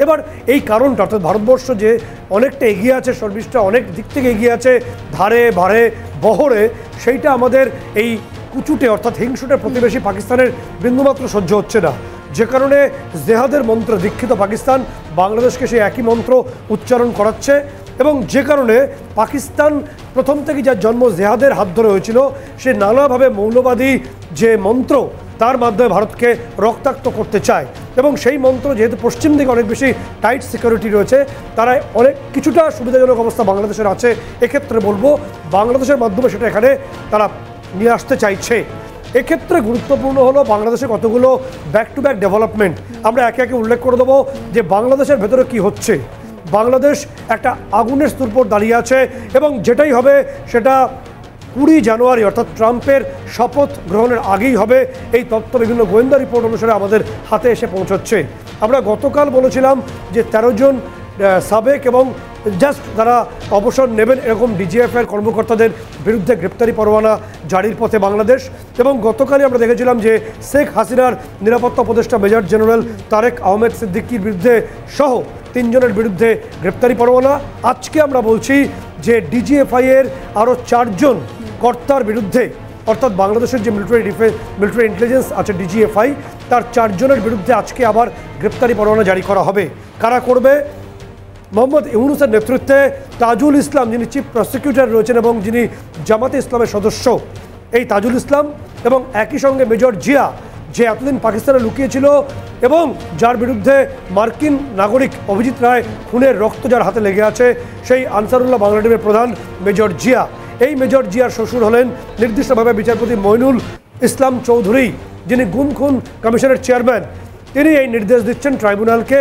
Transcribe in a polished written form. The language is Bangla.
এবার এই কারণটা অর্থাৎ ভারতবর্ষ যে অনেকটা এগিয়ে আছে, সর্বিসটা অনেক দিক থেকে এগিয়ে আছে, ধারে বাড়ে বহরে, সেইটা আমাদের এই কুচুটে অর্থাৎ হিংসুটে প্রতিবেশী পাকিস্তানের বিন্দুমাত্র সহ্য হচ্ছে না, যে কারণে জেহাদের মন্ত্র দীক্ষিত পাকিস্তান বাংলাদেশকে সেই একই মন্ত্র উচ্চারণ করাচ্ছে। এবং যে কারণে পাকিস্তান প্রথম থেকে যার জন্ম জেহাদের হাত ধরে হয়েছিল, সে নানাভাবে মৌলবাদী যে মন্ত্র তার মাধ্যমে ভারতকে রক্তাক্ত করতে চায়। এবং সেই মন্ত্র যেহেতু পশ্চিম দিকে অনেক বেশি টাইট সিকিউরিটি রয়েছে, তারা অনেক কিছুটা সুবিধাজনক অবস্থা বাংলাদেশের আছে, এক্ষেত্রে বলবো বাংলাদেশের মাধ্যমে সেটা এখানে তারা নিয়ে আসতে চাইছে। এক্ষেত্রে গুরুত্বপূর্ণ হলো বাংলাদেশে কতগুলো ব্যাক টু ব্যাক ডেভেলপমেন্ট আমরা একে একে উল্লেখ করে দেবো যে বাংলাদেশের ভেতরে কি হচ্ছে। বাংলাদেশ একটা আগুনের স্তূপ উপর দাঁড়িয়ে আছে এবং যেটাই হবে সেটা 20 জানুয়ারি অর্থাৎ ট্রাম্পের শপথ গ্রহণের আগেই হবে, এই তথ্য বিভিন্ন গোয়েন্দা রিপোর্ট অনুসারে আমাদের হাতে এসে পৌঁছচ্ছে। আমরা গতকাল বলেছিলাম যে 13 জন সাবেক এবং জাস্ট তারা অবসর নেবেন এরকম ডিজিএফআইয়ের কর্মকর্তাদের বিরুদ্ধে গ্রেপ্তারি পরোয়ানা জারির পথে বাংলাদেশ। এবং গতকালই আমরা দেখেছিলাম যে শেখ হাসিনার নিরাপত্তা উপদেষ্টা মেজর জেনারেল তারেক আহমেদ সিদ্দিকির বিরুদ্ধে সহ 3 জনের বিরুদ্ধে গ্রেপ্তারি পরোয়ানা। আজকে আমরা বলছি যে ডিজিএফআইয়ের আরও 4 জন কর্তার বিরুদ্ধে অর্থাৎ বাংলাদেশের যে মিলিটারি ইন্টেলিজেন্স আছে ডিজিএফআই, তার 4 জনের বিরুদ্ধে আজকে আবার গ্রেপ্তারি পরোয়ানা জারি করা হবে। কারা করবে? মোহাম্মদ ইউনুসের নেতৃত্বে তাজুল ইসলাম, যিনি চিফ প্রসিকিউটর রয়েছেন এবং যিনি জামাতে ইসলামের সদস্য, এই তাজুল ইসলাম এবং একই সঙ্গে মেজর জিয়া, যে এতদিন পাকিস্তানে লুকিয়েছিল এবং যার বিরুদ্ধে মার্কিন নাগরিক অভিজিৎ রায় খুনের রক্ত যার হাতে লেগে আছে, সেই আনসারুল্লাহ বাংলা টিমের প্রধান মেজর জিয়া। এই মেজর জিয়ার শ্বশুর হলেন নির্দিষ্টভাবে বিচারপতি মইনুল ইসলাম চৌধুরী, যিনি গুম খুন কমিশনের চেয়ারম্যান। তিনি এই নির্দেশ দিচ্ছেন ট্রাইব্যুনালকে